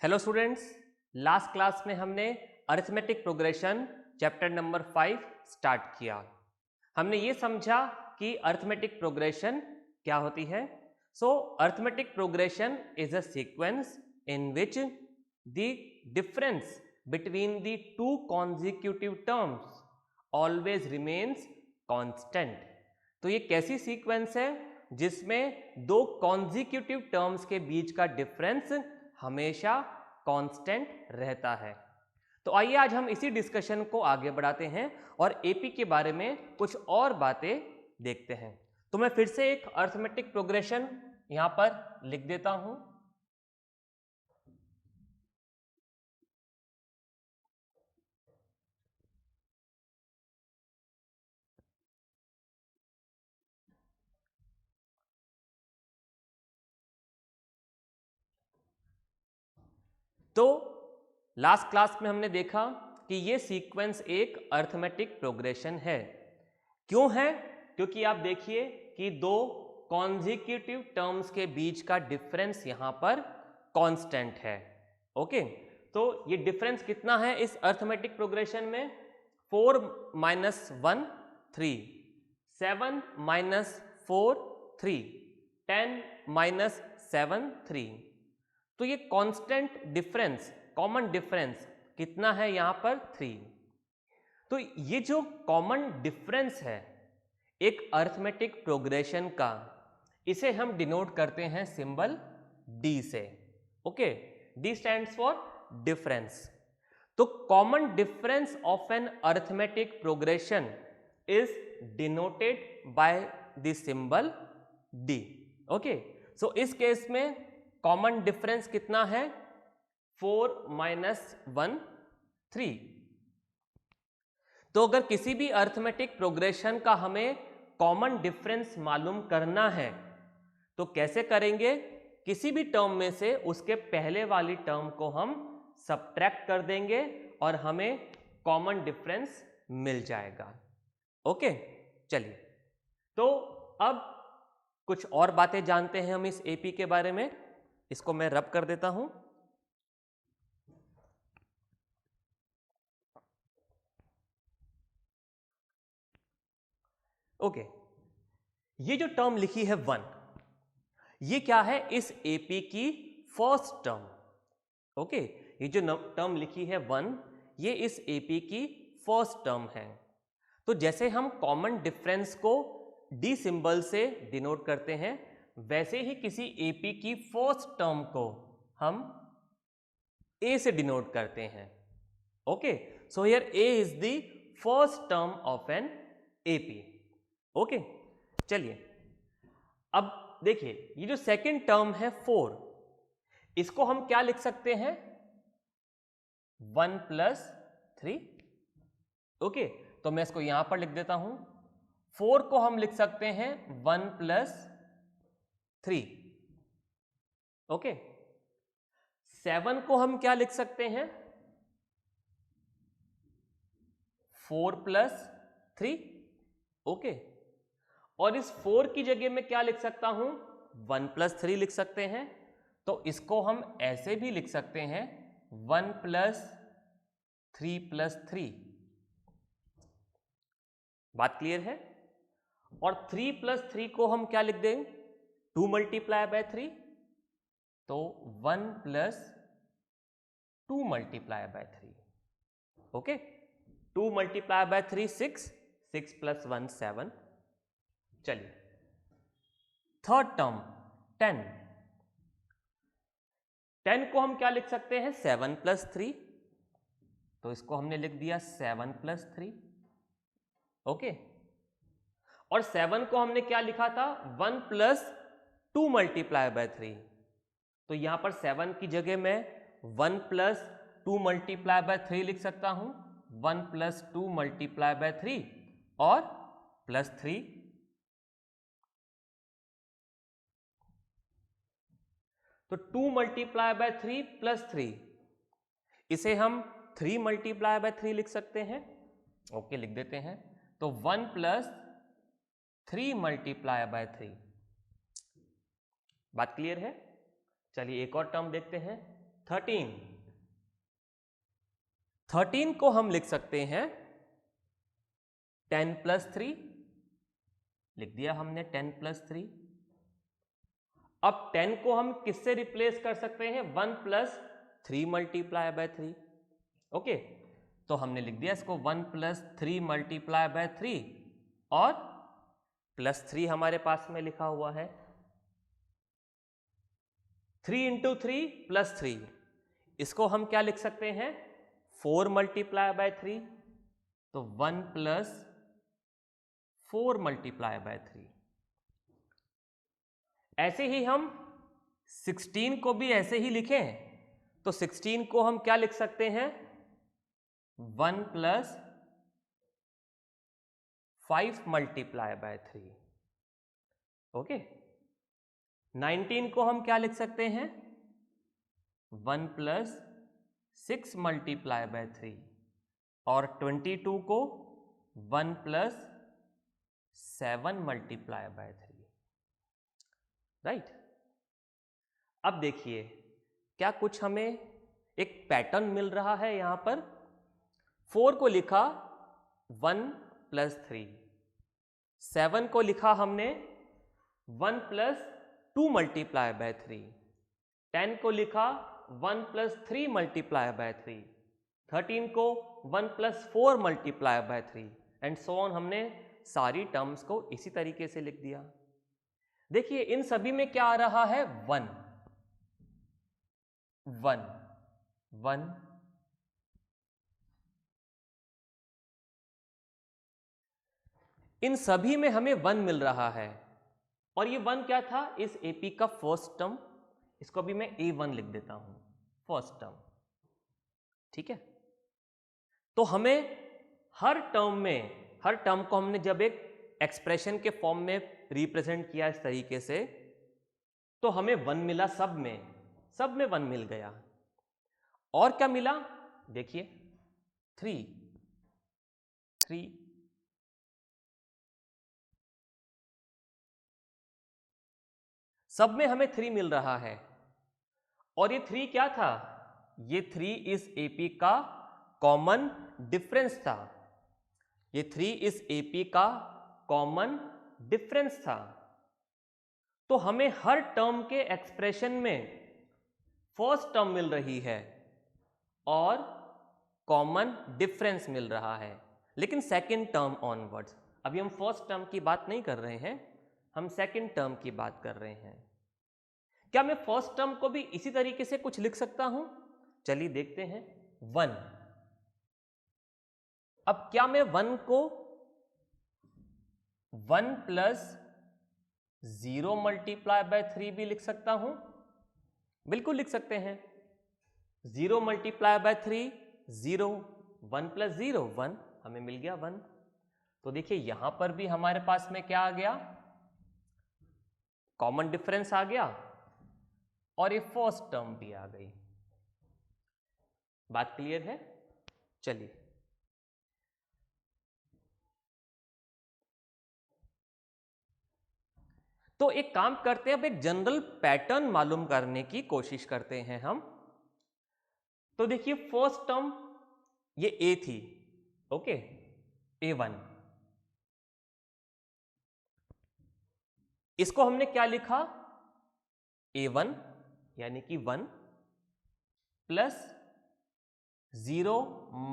Hello students, last class में हमने arithmetic progression chapter number 5 start किया। हमने ये समझा कि अरिथमेटिक प्रोग्रेशन क्या होती है। Arithmetic progression is a sequence in which the difference between the two consecutive terms always remains constant. तो ये कैसी सीक्वेंस है जिसमें दो कॉन्जिक्यूटिव टर्म्स के बीच का डिफरेंस हमेशा कांस्टेंट रहता है। तो आइए आज हम इसी डिस्कशन को आगे बढ़ाते हैं और एपी के बारे में कुछ और बातें देखते हैं। तो मैं फिर से एक अरिथमेटिक प्रोग्रेशन यहां पर लिख देता हूं। तो लास्ट क्लास में हमने देखा कि ये सीक्वेंस एक अरिथमेटिक प्रोग्रेशन है। क्यों है? क्योंकि आप देखिए कि दो कॉन्जिक्यूटिव टर्म्स के बीच का डिफरेंस यहां पर कांस्टेंट है। ओके, तो ये डिफरेंस कितना है इस अरिथमेटिक प्रोग्रेशन में? 4 माइनस 1 3, 7 माइनस 4 3, 10 माइनस 7 3। तो ये कांस्टेंट डिफरेंस, कॉमन डिफरेंस कितना है यहां पर? 3। तो ये जो कॉमन डिफरेंस है एक अरिथमेटिक प्रोग्रेशन का, इसे हम डिनोट करते हैं सिंबल डी से। Okay, D stands for difference. तो common difference of an arithmetic progression is denoted by the symbol D. Okay, so इस केस में कॉमन डिफरेंस कितना है? 4 माइनस 1 3। तो अगर किसी भी अरिथमेटिक प्रोग्रेशन का हमें कॉमन डिफरेंस मालूम करना है तो कैसे करेंगे? किसी भी टर्म में से उसके पहले वाली टर्म को हम सब्ट्रैक्ट कर देंगे और हमें कॉमन डिफरेंस मिल जाएगा। ओके, चलिए तो अब कुछ और बातें जानते हैं हम इस एपी के बारे में। इसको मैं रब कर देता हूं। ओके, ये जो टर्म लिखी है 1, ये क्या है? इस एपी की फर्स्ट टर्म। ओके, ये जो टर्म लिखी है 1, ये इस एपी की फर्स्ट टर्म है। तो जैसे हम कॉमन डिफरेंस को डी सिंबल से डिनोट करते हैं, वैसे ही किसी एपी की फर्स्ट टर्म को हम ए से डिनोट करते हैं। Okay, so here A is the first term of an AP. Okay, चलिए अब देखिए ये जो सेकंड टर्म है 4, इसको हम क्या लिख सकते हैं? 1 प्लस 3। ओके, तो मैं इसको यहां पर लिख देता हूं। 4 को हम लिख सकते हैं 1 प्लस 3। ओके, 7 को हम क्या लिख सकते हैं? 4 प्लस 3। ओके, और इस 4 की जगह में क्या लिख सकता हूं? 1 प्लस 3 लिख सकते हैं। तो इसको हम ऐसे भी लिख सकते हैं 1 प्लस 3 प्लस 3। बात क्लियर है? और 3 प्लस 3 को हम क्या लिख दें? 2 मल्टीप्लाई बाय 3। तो 1 plus 2 multiply by 3। Okay, 2 multiply by 3 6, 6 plus 1 7। चलिए थर्ड टर्म 10, 10 को हम क्या लिख सकते हैं? 7 प्लस 3। तो इसको हमने लिख दिया 7 प्लस 3। ओके, और 7 को हमने क्या लिखा था? 1 प्लस 2 मल्टीप्लाई बाय 3। तो यहां पर 7 की जगह मैं 1 प्लस 2 मल्टीप्लाई बाय 3 लिख सकता हूं। 1 प्लस 2 मल्टीप्लाई बाय 3 और प्लस 3। तो 2 मल्टीप्लाई बाय 3 प्लस 3, इसे हम 3 मल्टीप्लाई बाय 3 लिख सकते हैं। ओके, लिख देते हैं। तो 1 प्लस 3 मल्टीप्लाई बाय 3। बात क्लियर है? चलिए एक और टर्म देखते हैं। 13। 13 को हम लिख सकते हैं 10 + 3, लिख दिया हमने 10 + 3। अब 10 को हम किससे रिप्लेस कर सकते हैं? 1 + 3 × 3। ओके, तो हमने लिख दिया इसको 1 + 3 × 3 और +3 हमारे पास में लिखा हुआ है। 3 × 3 + 3, इसको हम क्या लिख सकते हैं? 4 × 3, तो 1 + 4 × 3। ऐसे ही हम 16 को भी ऐसे ही लिखें तो 16 को हम क्या लिख सकते हैं? 1 + 5 × 3। ओके, 19 को हम क्या लिख सकते हैं? 1 + 6 × 3 और 22 को 1 + 7 × 3। राइट। अब देखिए क्या कुछ हमें एक पैटर्न मिल रहा है यहां पर। 4 को लिखा 1 + 3, 7 को लिखा हमने 1 + 2 × 3, 10 को लिखा 1 + 3 × 3, 13 को 1 + 4 × 3 एंड सो ऑन। हमने सारी टर्म्स को इसी तरीके से लिख दिया। देखिए इन सभी में क्या आ रहा है? 1 1 1। इन सभी में हमें 1 मिल रहा है और ये 1 क्या था? इस एपी का फर्स्ट टर्म। इसको भी मैं A1 लिख देता हूं, फर्स्ट टर्म। ठीक है, तो हमें हर टर्म को हमने जब एक एक्सप्रेशन के फॉर्म में रिप्रेजेंट किया इस तरीके से, तो हमें 1 मिला। सब में 1 मिल गया। और क्या मिला? देखिए 3 सब में हमें 3 मिल रहा है। और ये 3 क्या था? ये 3 इस एपी का कॉमन डिफरेंस था। ये 3 इस एपी का कॉमन डिफरेंस था। तो हमें हर टर्म के एक्सप्रेशन में फर्स्ट टर्म मिल रही है और कॉमन डिफरेंस मिल रहा है, लेकिन सेकंड टर्म ऑनवर्ड्स। अभी हम फर्स्ट टर्म की बात नहीं कर रहे हैं, हम सेकंड टर्म की बात कर रहे हैं। क्या मैं फर्स्ट टर्म को भी इसी तरीके से कुछ लिख सकता हूं? चलिए देखते हैं। 1। अब क्या मैं 1 को 1 + 0 × 3 भी लिख सकता हूं? बिल्कुल लिख सकते हैं। 0 × 3 0, 1 + 0 1, हमें मिल गया 1। तो देखिए यहां पर भी हमारे पास में क्या आ गया? कॉमन डिफरेंस आ गया और ये फर्स्ट टर्म भी आ गई। बात क्लियर है? चलिए तो एक काम करते हैं, अब एक जनरल पैटर्न मालूम करने की कोशिश करते हैं हम। तो देखिए फर्स्ट टर्म ये ए थी, ओके, A1। इसको हमने क्या लिखा? A1 यानी कि 1 + 0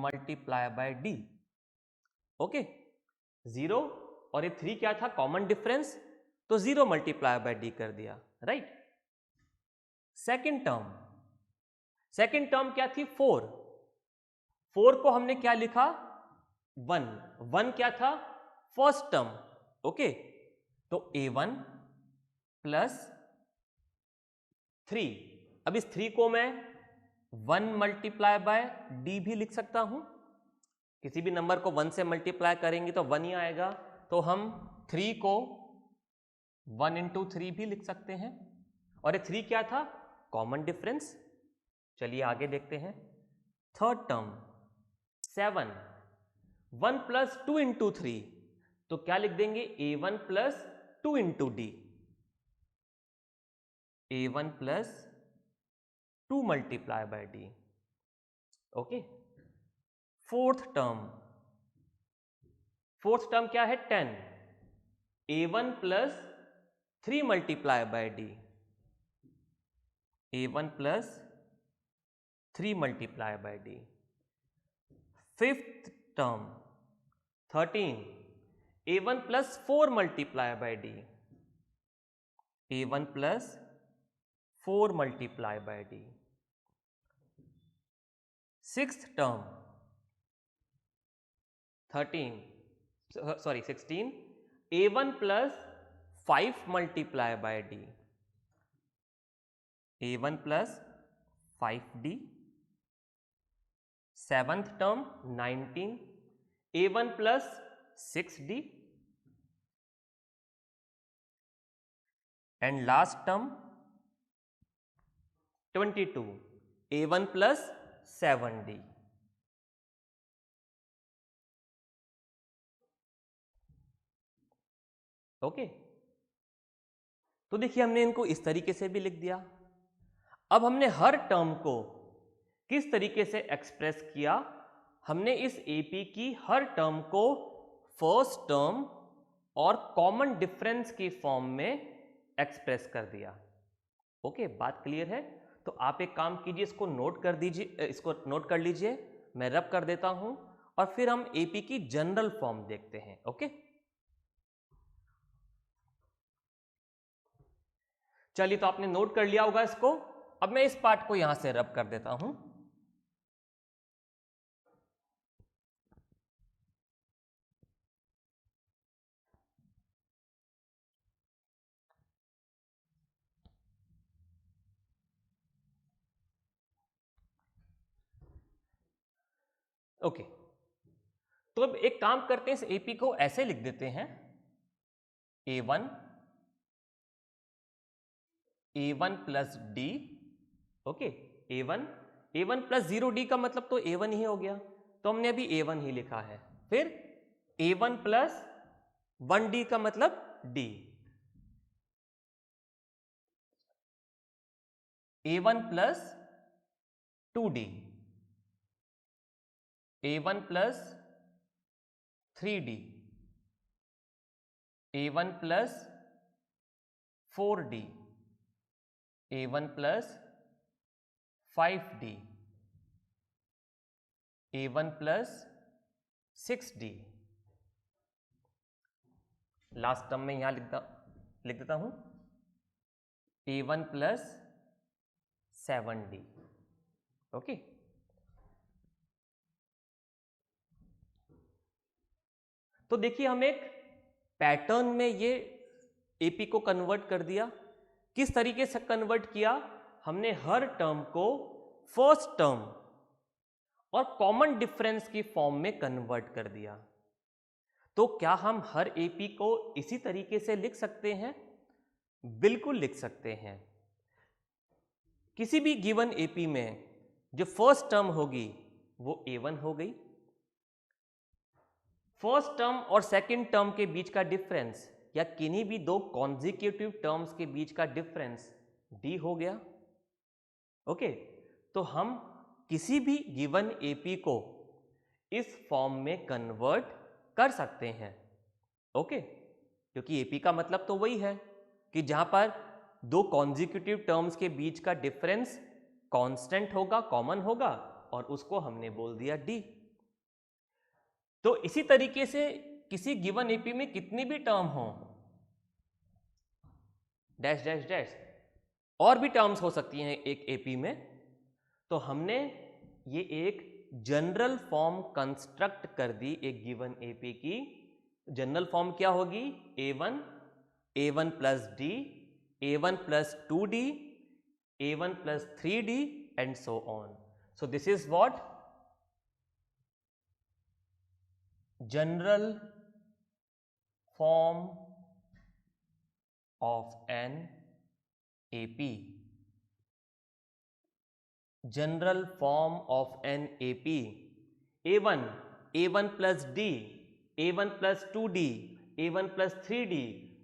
× D। ओके, 0 और ये 3 क्या था? कॉमन डिफरेंस, तो 0 × D कर दिया। राइट। सेकंड टर्म क्या थी? 4। 4 को हमने क्या लिखा? 1। 1 क्या था? First term. ओके, तो A1 + 3। अब इस 3 को मैं 1 × D भी लिख सकता हूं। किसी भी नंबर को 1 से मल्टीप्लाई करेंगे तो 1 ही आएगा, तो हम 3 को 1 × 3 भी लिख सकते हैं। और ये 3 क्या था? Common difference. चलिए आगे देखते हैं। थर्ड टर्म 7, 1 + 2 × 3, तो क्या लिख देंगे? A1 + 2 × D। A1 + 2 multiply by D. Okay, fourth term क्या है 10, a1 plus 3 multiply by D, a1 plus 3 multiply by D. Fifth term 13, a1 plus 4 multiply by D, a1 plus 4 multiply by D. Sixth term 16, a1 plus 5 multiply by D, a1 plus 5d। Seventh term 19, a1 plus 6d। And last term 22, a1 plus 7d। Okay, तो देखिए हमने इनको इस तरीके से भी लिख दिया। अब हमने हर टर्म को किस तरीके से एक्सप्रेस किया, हमने इस एपी की हर टर्म को फर्स्ट टर्म और कॉमन डिफरेंस की फॉर्म में एक्सप्रेस कर दिया। ओके, बात क्लियर है? तो आप एक काम कीजिए, इसको नोट कर दीजिए, इसको नोट कर लीजिए, मैं रब कर देता हूं और फिर हम एपी की जनरल फॉर्म देखते हैं। ओके, चलिए, तो आपने नोट कर लिया होगा इसको। अब मैं इस पार्ट को यहां से रब कर देता हूं। ओके, तो अब एक काम करते हैं, इस एपी को ऐसे लिख देते हैं, a1 plus D. Okay, a1 plus 0d का मतलब तो a1 ही हो गया, तो हमने अभी a1 ही लिखा है। फिर a1 प्लस 1d का मतलब d, a1 plus 2d, a1 plus 3d, a1 plus 4d, a1 plus 5d, a1 plus 6d। Last term में यहां लिख देता हूं, a1 प्लस 7d। ओके, तो देखिए हम एक पैटर्न में ये एपी को कन्वर्ट कर दिया। किस तरीके से कन्वर्ट किया, हमने हर टर्म को फर्स्ट टर्म और कॉमन डिफरेंस की फॉर्म में कन्वर्ट कर दिया। तो क्या हम हर एपी को इसी तरीके से लिख सकते हैं? बिल्कुल लिख सकते हैं। किसी भी गिवन एपी में जो फर्स्ट टर्म होगी वो a1 हो गई, फर्स्ट टर्म और सेकंड टर्म के बीच का डिफरेंस या किन्हीं भी दो कॉन्जिक्यूटिव टर्म्स के बीच का डिफरेंस d हो गया। ओके, तो हम किसी भी गिवन एपी को इस फॉर्म में कन्वर्ट कर सकते हैं। ओके, क्योंकि एपी का मतलब तो वही है कि जहां पर दो कॉन्जिक्यूटिव टर्म्स के बीच का डिफरेंस कांस्टेंट होगा, कॉमन होगा, और उसको हमने बोल दिया d। तो इसी तरीके से किसी गिवन एपी में कितनी भी टर्म हो, डैश डैश डैश, और भी टर्म्स हो सकती हैं एक एपी में, तो हमने ये एक जनरल फॉर्म कंस्ट्रक्ट कर दी एक गिवन एपी की। जनरल फॉर्म क्या होगी? a1 plus d, a1 plus 2d, a1 plus 3d and so on. So this is what general form of an AP. General form of an AP, a1 plus d, a1 plus 2d, a1 plus 3d।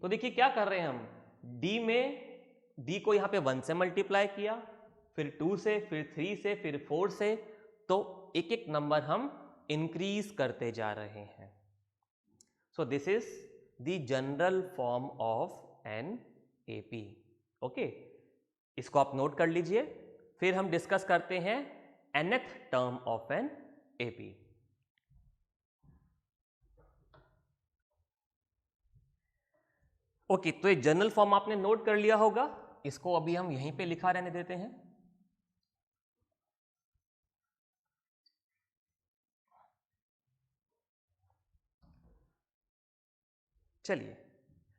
तो देखिए क्या कर रहे हैं हम, d को यहां पे 1 से मल्टीप्लाई किया, फिर 2 से, फिर 3 से, फिर 4 से, तो एक एक नंबर हम इंक्रीज करते जा रहे हैं। So this is the general form of an AP. Okay, इसको आप नोट कर लीजिए। फिर हम डिस्कस करते हैं nth term of an AP. Okay, तो ये जनरल फॉर्म आपने नोट कर लिया होगा, इसको अभी हम यहीं पे लिखा रहने देते हैं। चलिए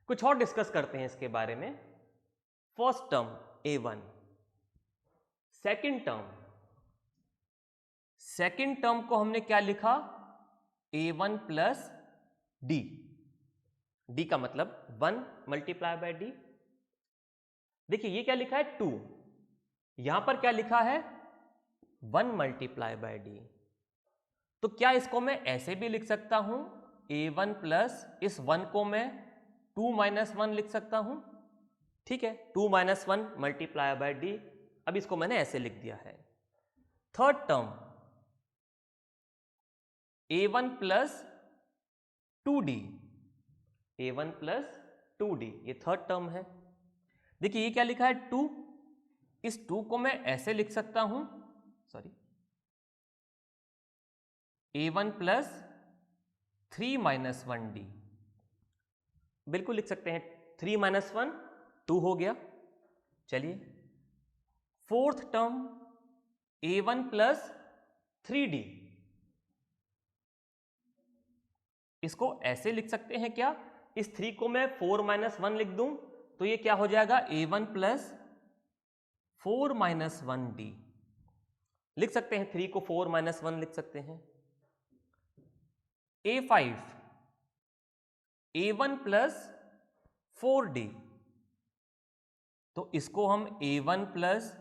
कुछ और डिस्कस करते हैं इसके बारे में। First term A1, second term को हमने क्या लिखा? A1 plus D. डी का मतलब 1 मल्टीप्लाई बाय डी। देखिए ये क्या लिखा है? 2। यहां पर क्या लिखा है? 1 मल्टीप्लाई बाय डी। तो क्या इसको मैं ऐसे भी लिख सकता हूं? A1 प्लस इस 1 को मैं 2 माइनस 1 लिख सकता हूं। ठीक है, 2 माइनस 1 मल्टीप्लाई बाय डी। अब इसको मैंने ऐसे लिख दिया है। Third term A1 plus 2D, A1 plus 2D, ये थर्ड टर्म है। देखिए ये क्या लिखा है? 2। इस 2 को मैं ऐसे लिख सकता हूं, sorry, A1 plus 3 minus 1D, बिल्कुल लिख सकते हैं। 3 माइनस 1 2 हो गया। चलिए fourth term A1 plus 3D, इसको ऐसे लिख सकते हैं क्या? इस 3 को मैं 4 माइनस 1 लिख दूं तो ये क्या हो जाएगा? A1 प्लस 4 माइनस 1D लिख सकते हैं। 3 को 4 माइनस 1 लिख सकते हैं। A5, A1 प्लस 4D, तो इसको हम A1 प्लस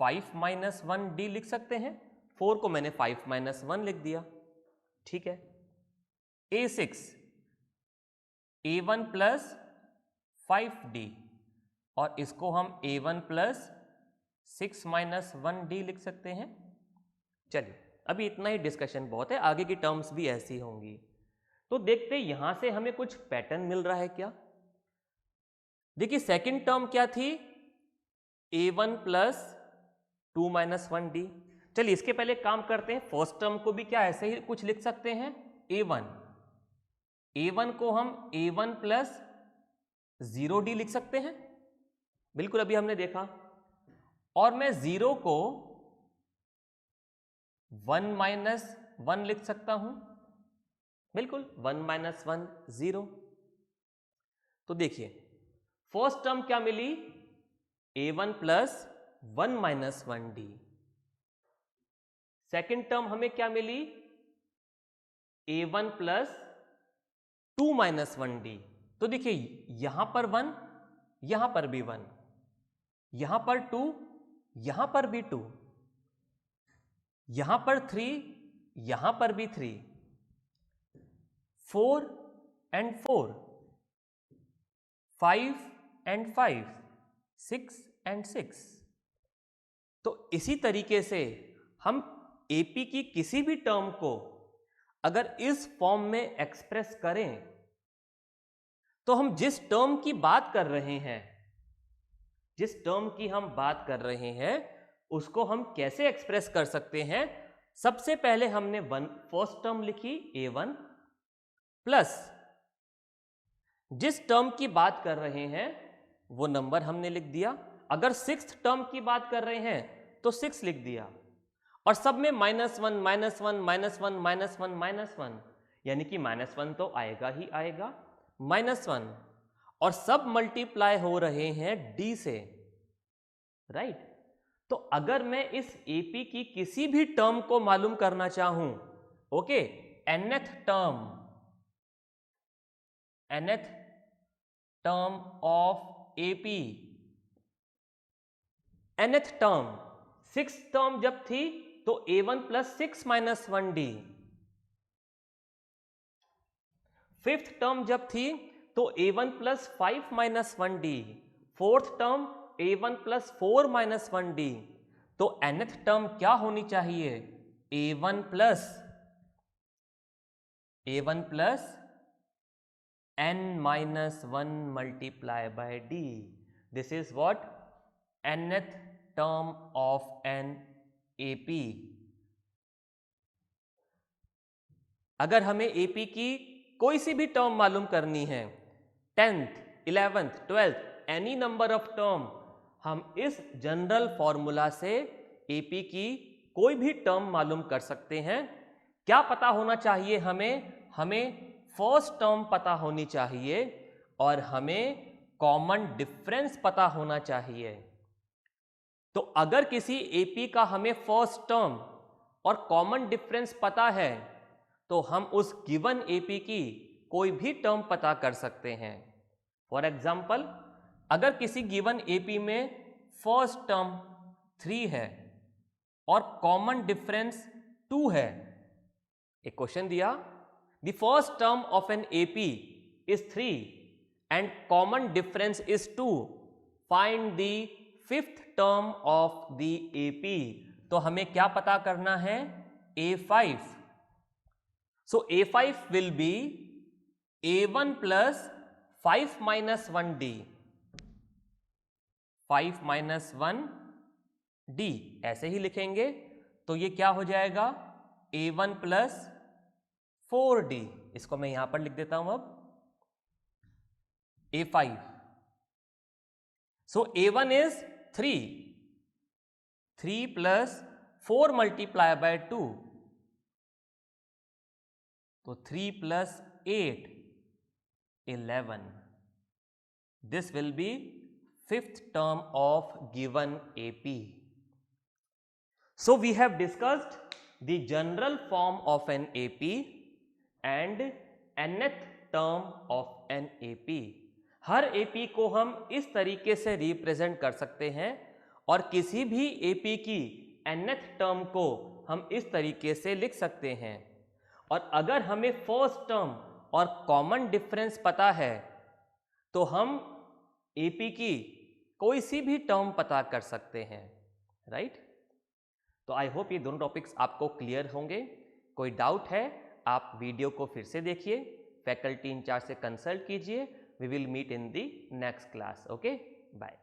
5 माइनस 1D लिख सकते हैं। 4 को मैंने 5 माइनस 1 लिख दिया। ठीक है। A6, A1 प्लस 5D, और इसको हम A1 प्लस 6 माइनस 1D लिख सकते हैं। चलिए अभी इतना ही डिस्कशन बहुत है, आगे की टर्म्स भी ऐसी होंगी। तो देखते यहां से हमें कुछ पैटर्न मिल रहा है क्या? देखिए सेकंड टर्म क्या थी? A1 plus 2 minus 1D। चलिए इसके पहले काम करते हैं। फर्स्ट टर्म को भी क्या ऐसे ही कुछ लिख सकते हैं? A1 को हम A1 प्लस 0D लिख सकते हैं, बिल्कुल अभी हमने देखा। और मैं 0 को 1 माइनस 1 लिख सकता हूं, बिल्कुल 1 माइनस 1 0। तो देखिए फर्स्ट टर्म क्या मिली? A1 plus 1 minus 1D। Second term हमें क्या मिली? A1 plus 2 minus 1D। तो देखिए यहां पर 1, यहां पर भी 1, यहां पर 2, यहां पर भी 2, यहां पर 3, यहां पर भी 3, 4 एंड 4, 5 एंड 5, 6 एंड 6। तो इसी तरीके से हम एपी की किसी भी टर्म को अगर इस फॉर्म में एक्सप्रेस करें तो हम जिस टर्म की बात कर रहे हैं, जिस टर्म की हम बात कर रहे हैं उसको हम कैसे एक्सप्रेस कर सकते हैं? सबसे पहले हमने फर्स्ट टर्म लिखी A1 प्लस जिस टर्म की बात कर रहे हैं वो नंबर हमने लिख दिया। अगर सिक्स्थ टर्म की बात कर रहे हैं तो 6 लिख दिया, और सब में -1 -1 -1 -1 -1, यानी कि -1 तो आएगा ही आएगा, -1, और सब मल्टीप्लाई हो रहे हैं D से, राइट। तो अगर मैं इस AP की किसी भी टर्म को मालूम करना चाहूं, okay, nth term of AP, nth term, six term जब थी तो A1 plus 6 minus 1D, fifth term जब थी तो A1 plus 5 minus 1D, fourth term a1 plus 4 minus 1d, तो nth टर्म क्या होनी चाहिए? a1 plus n minus 1 multiply by d. This is what? nth term of an AP. अगर हमें AP की कोई सी भी टर्म मालूम करनी है, 10th, 11th, 12th, any number of term, हम इस जनरल फॉर्मूला से AP की कोई भी टर्म मालूम कर सकते हैं। क्या पता होना चाहिए हमें फर्स्ट टर्म पता होनी चाहिए और हमें कॉमन डिफरेंस पता होना चाहिए। तो अगर किसी AP का हमें फर्स्ट टर्म और कॉमन डिफरेंस पता है तो हम उस गिवन AP की कोई भी टर्म पता कर सकते हैं। फॉर एग्जाम्पल, अगर किसी गिवन AP में फर्स्ट टर्म 3 है और कॉमन डिफरेंस 2 है, एक क्वेश्चन दिया, the first term of an AP is 3 and common difference is 2, find the fifth term of the AP। तो हमें क्या पता करना है? A5। So A5 will be A1 plus 5 minus 1D, 5 minus 1D ऐसे ही लिखेंगे। तो ये क्या हो जाएगा? A1 plus 4D। इसको मैं यहां पर लिख देता हूं अब A5। So A1 is 3, 3 plus 4 multiply by 2, तो 3 plus 8, 11। This will be fifth term of given AP। So we have discussed the general form of an AP and nth term of an AP। Her AP को हम इस तरीके से represent कर सकते हैं और किसी भी AP की nth टर्म को हम इस तरीके से लिख सकते हैं। और अगर हमें फर्स्ट टर्म और कॉमन डिफरेंस पता है तो हम AP की कोई सी भी टर्म पता कर सकते हैं, राइट? तो आई होप ये दोनों टॉपिक्स आपको क्लियर होंगे। कोई डाउट है आप वीडियो को फिर से देखिए, फैकल्टी इंचार्ज से कंसल्ट कीजिए। We will meet in the next class. Okay, bye.